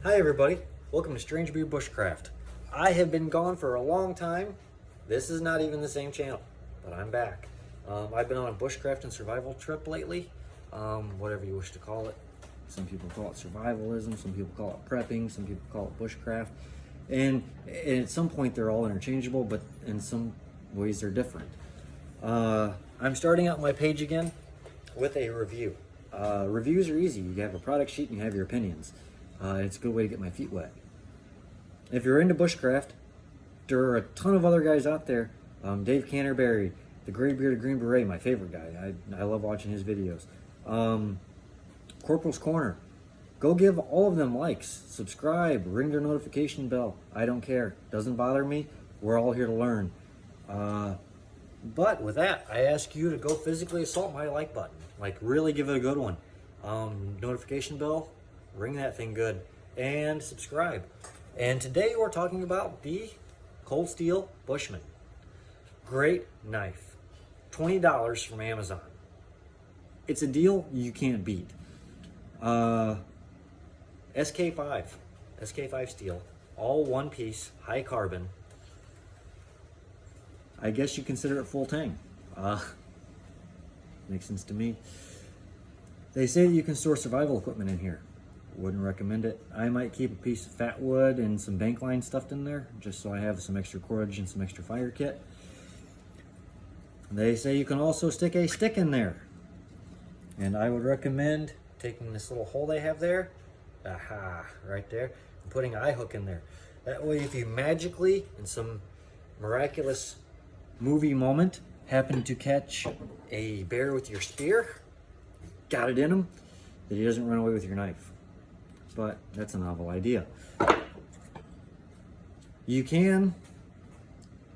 Hi everybody, welcome to Strange Breed Bushcraft. I have been gone for a long time. This is not even the same channel, but I'm back. I've been on a bushcraft and survival trip lately, whatever you wish to call it. Some people call it survivalism, some people call it prepping, some people call it bushcraft. And at some point they're all interchangeable, but in some ways they're different. I'm starting out my page again with a review. Reviews are easy. You have a product sheet and you have your opinions. It's a good way to get my feet wet. If you're into bushcraft, there are a ton of other guys out there. Dave Canterbury, the Gray Bearded Green Beret, my favorite guy. I love watching his videos. Corporal's Corner. Go give all of them likes, subscribe, ring their notification bell. I don't care. Doesn't bother me. We're all here to learn. But with that, I ask you to go physically assault my like button. Like, really give it a good one. Notification bell, ring that thing good, and subscribe. And today we're talking about the Cold Steel Bushman. Great knife. $20 from Amazon. It's a deal you can't beat. SK5 steel, all one piece, high carbon. I guess you consider it full tang. Makes sense to me. They say that you can store survival equipment in here. Wouldn't recommend it. I might keep a piece of fat wood and some bank line stuffed in there, just so I have some extra cordage and some extra fire kit. They say you can also stick a stick in there. And I would recommend taking this little hole they have there, right there, and putting an eye hook in there. That way, if you magically, in some miraculous movie moment, happen to catch a bear with your spear, got it in him, that he doesn't run away with your knife. But that's a novel idea. You can,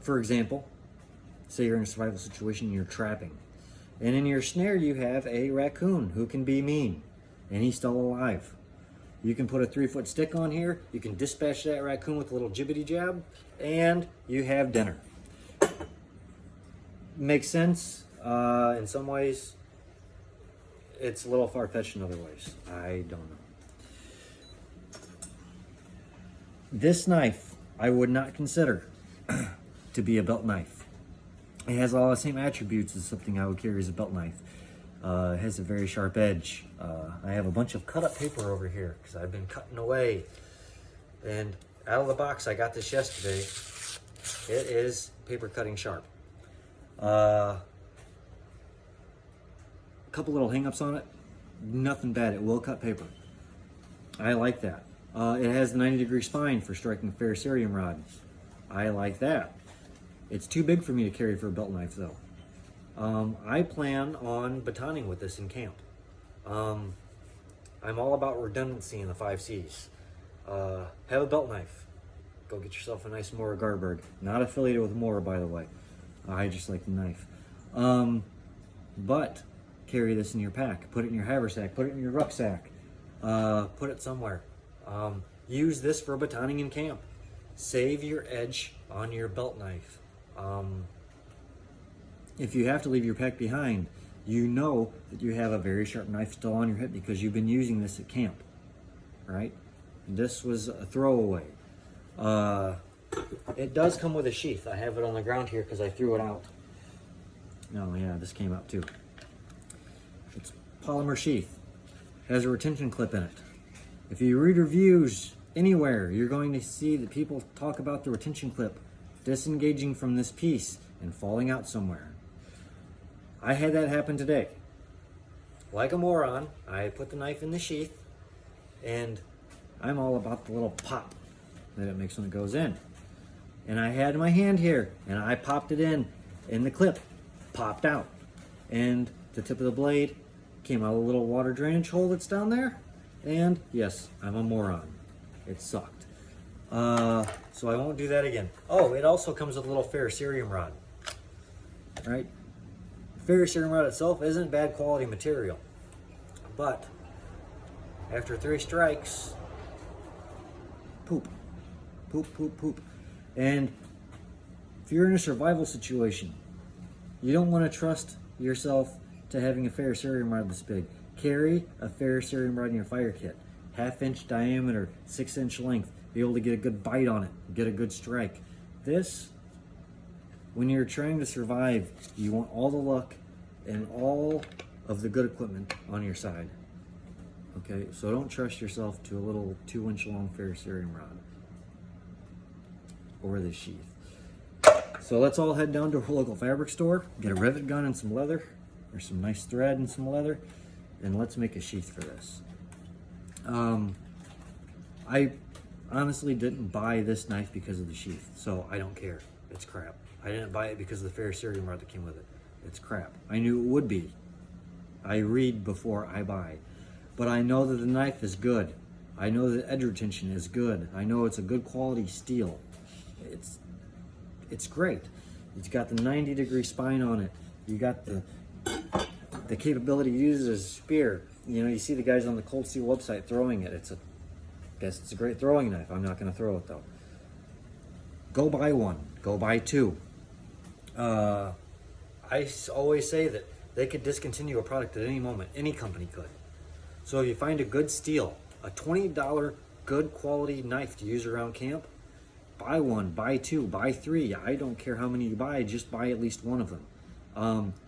for example, say you're in a survival situation and you're trapping, and in your snare you have a raccoon who can be mean, and he's still alive. You can put a 3-foot stick on here, you can dispatch that raccoon with a little jibbity jab, and you have dinner. Makes sense in some ways. It's a little far-fetched in other ways. I don't know. This knife I would not consider to be a belt knife. It has all the same attributes as something I would carry as a belt knife. It has a very sharp edge. I have a bunch of cut-up paper over here because I've been cutting away. And out of the box, I got this yesterday. It is paper cutting sharp. A couple little hang-ups on it. Nothing bad. It will cut paper. I like that. It has the 90-degree spine for striking a ferrocerium rod. I like that. It's too big for me to carry for a belt knife, though. I plan on batoning with this in camp. I'm all about redundancy in the 5 C's. Have a belt knife. Go get yourself a nice Mora Garberg. Not affiliated with Mora, by the way. I just like the knife. But carry this in your pack. Put it in your haversack. Put it in your rucksack. Put it somewhere. Use this for batoning in camp. Save your edge on your belt knife. If you have to leave your pack behind, you know that you have a very sharp knife still on your hip because you've been using this at camp, right? This was a throwaway. It does come with a sheath. I have it on the ground here because I threw it out. Oh yeah, this came out too. It's polymer sheath. It has a retention clip in it. If you read reviews anywhere, you're going to see that people talk about the retention clip disengaging from this piece and falling out somewhere. I had that happen today. Like a moron, I put the knife in the sheath, and I'm all about the little pop that it makes when it goes in. And I had my hand here, and I popped it in, and the clip popped out. And the tip of the blade came out of a little water drainage hole that's down there. And yes, I'm a moron. It sucked. So I won't do that again. Oh, it also comes with a little ferrocerium rod. Right? Ferrocerium rod itself isn't bad quality material. But after 3 strikes, poop. Poop, poop, poop. And if you're in a survival situation, you don't want to trust yourself to having a ferrocerium rod this big. Carry a ferrocerium rod in your fire kit. 1/2 inch diameter, 6-inch length, be able to get a good bite on it, get a good strike. This, when you're trying to survive, you want all the luck and all of the good equipment on your side. Okay, so don't trust yourself to a little 2-inch long ferrocerium rod or this sheath. So let's all head down to our local fabric store, get a rivet gun and some leather, or some nice thread and some leather, and let's make a sheath for this. I honestly didn't buy this knife because of the sheath, so I don't care. It's crap. I didn't buy it because of the ferrocerium rod that came with it. It's crap. I knew it would be. I read before I buy. But I know that the knife is good. I know that edge retention is good. I know it's a good quality steel. It's great. It's got the 90-degree spine on it. You got the capability to use it as a spear. You know, you see the guys on the Cold Steel website throwing it. Guess it's a great throwing knife. I'm not going to throw it though. Go buy one. Go buy two. I always say that they could discontinue a product at any moment. Any company could. So if you find a good steel, a $20 good quality knife to use around camp, buy one, buy two, buy three. I don't care how many you buy, just buy at least one of them.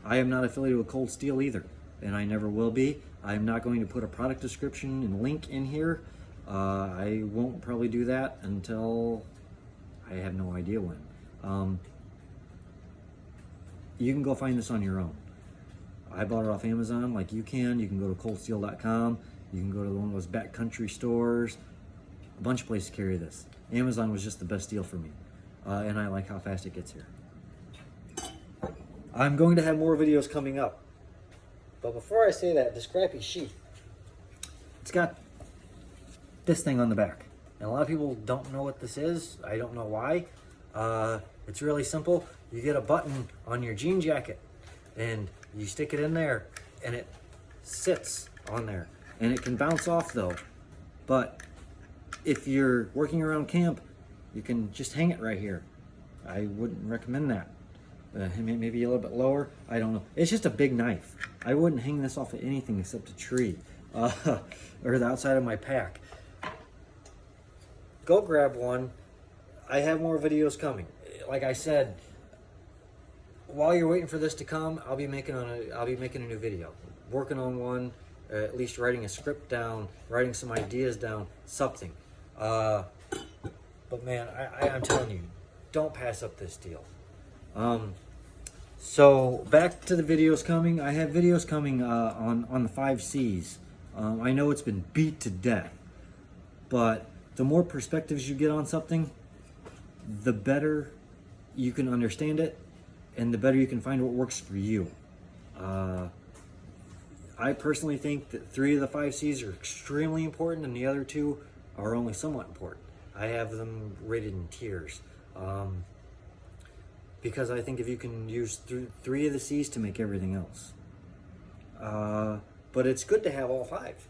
I am not affiliated with Cold Steel either, and I never will be. I'm not going to put a product description and link in here. I won't probably do that until I have no idea when. You can go find this on your own. I bought it off Amazon like you can. You can go to coldsteel.com. You can go to one of those backcountry stores. A bunch of places carry this. Amazon was just the best deal for me. And I like how fast it gets here. I'm going to have more videos coming up. But before I say that, this crappy sheath, it's got this thing on the back. And a lot of people don't know what this is. I don't know why. It's really simple. You get a button on your jean jacket and you stick it in there and it sits on there. And it can bounce off though. But if you're working around camp, you can just hang it right here. I wouldn't recommend that. Maybe a little bit lower. I don't know. It's just a big knife. I wouldn't hang this off of anything except a tree or the outside of my pack. Go grab one. I have more videos coming. Like I said, while you're waiting for this to come, I'll be making a new video. Working on one, at least writing a script down, writing some ideas down, something. But man, I'm telling you, don't pass up this deal. So back to the videos coming. I have videos coming on the 5 C's. I know it's been beat to death, but the more perspectives you get on something, the better you can understand it, and the better you can find what works for you. I personally think that 3 of the 5 C's are extremely important, and the other 2 are only somewhat important. I have them rated in tiers. Because I think if you can use 3 of the C's to make everything else. But it's good to have all 5.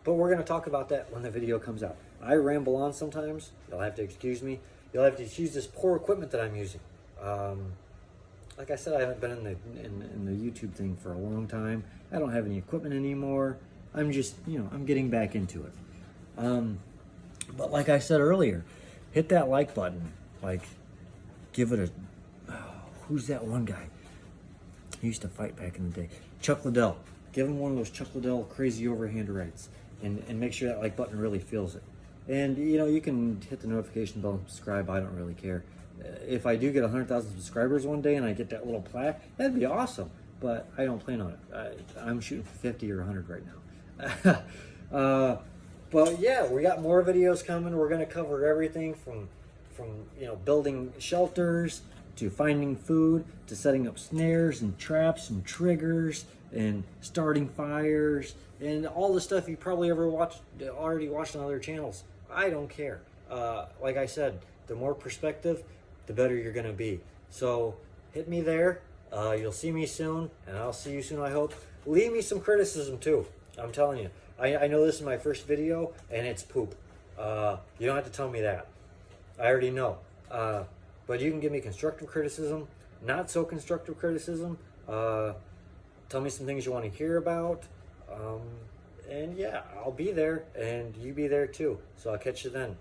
But we're going to talk about that when the video comes out. I ramble on sometimes. You'll have to excuse me. You'll have to excuse this poor equipment that I'm using. Like I said, I haven't been in the YouTube thing for a long time. I don't have any equipment anymore. I'm just, I'm getting back into it. But like I said earlier, hit that like button. Like, give it a... who's that one guy? He used to fight back in the day. Chuck Liddell. Give him one of those Chuck Liddell crazy overhand rights. And make sure that like button really feels it. And you can hit the notification bell and subscribe. I don't really care. If I do get 100,000 subscribers one day and I get that little plaque, that'd be awesome. But I don't plan on it. I'm shooting for 50 or 100 right now. But yeah, we got more videos coming. We're going to cover everything from building shelters to finding food to setting up snares and traps and triggers and starting fires and all the stuff you probably already watched on other channels. I don't care. Like I said, the more perspective, the better you're going to be. So hit me there. You'll see me soon, and I'll see you soon, I hope. Leave me some criticism too. I'm telling you. I know this is my first video, and it's poop. You don't have to tell me that. I already know. But you can give me constructive criticism, not so constructive criticism. Tell me some things you want to hear about. And yeah, I'll be there and you be there too. So I'll catch you then.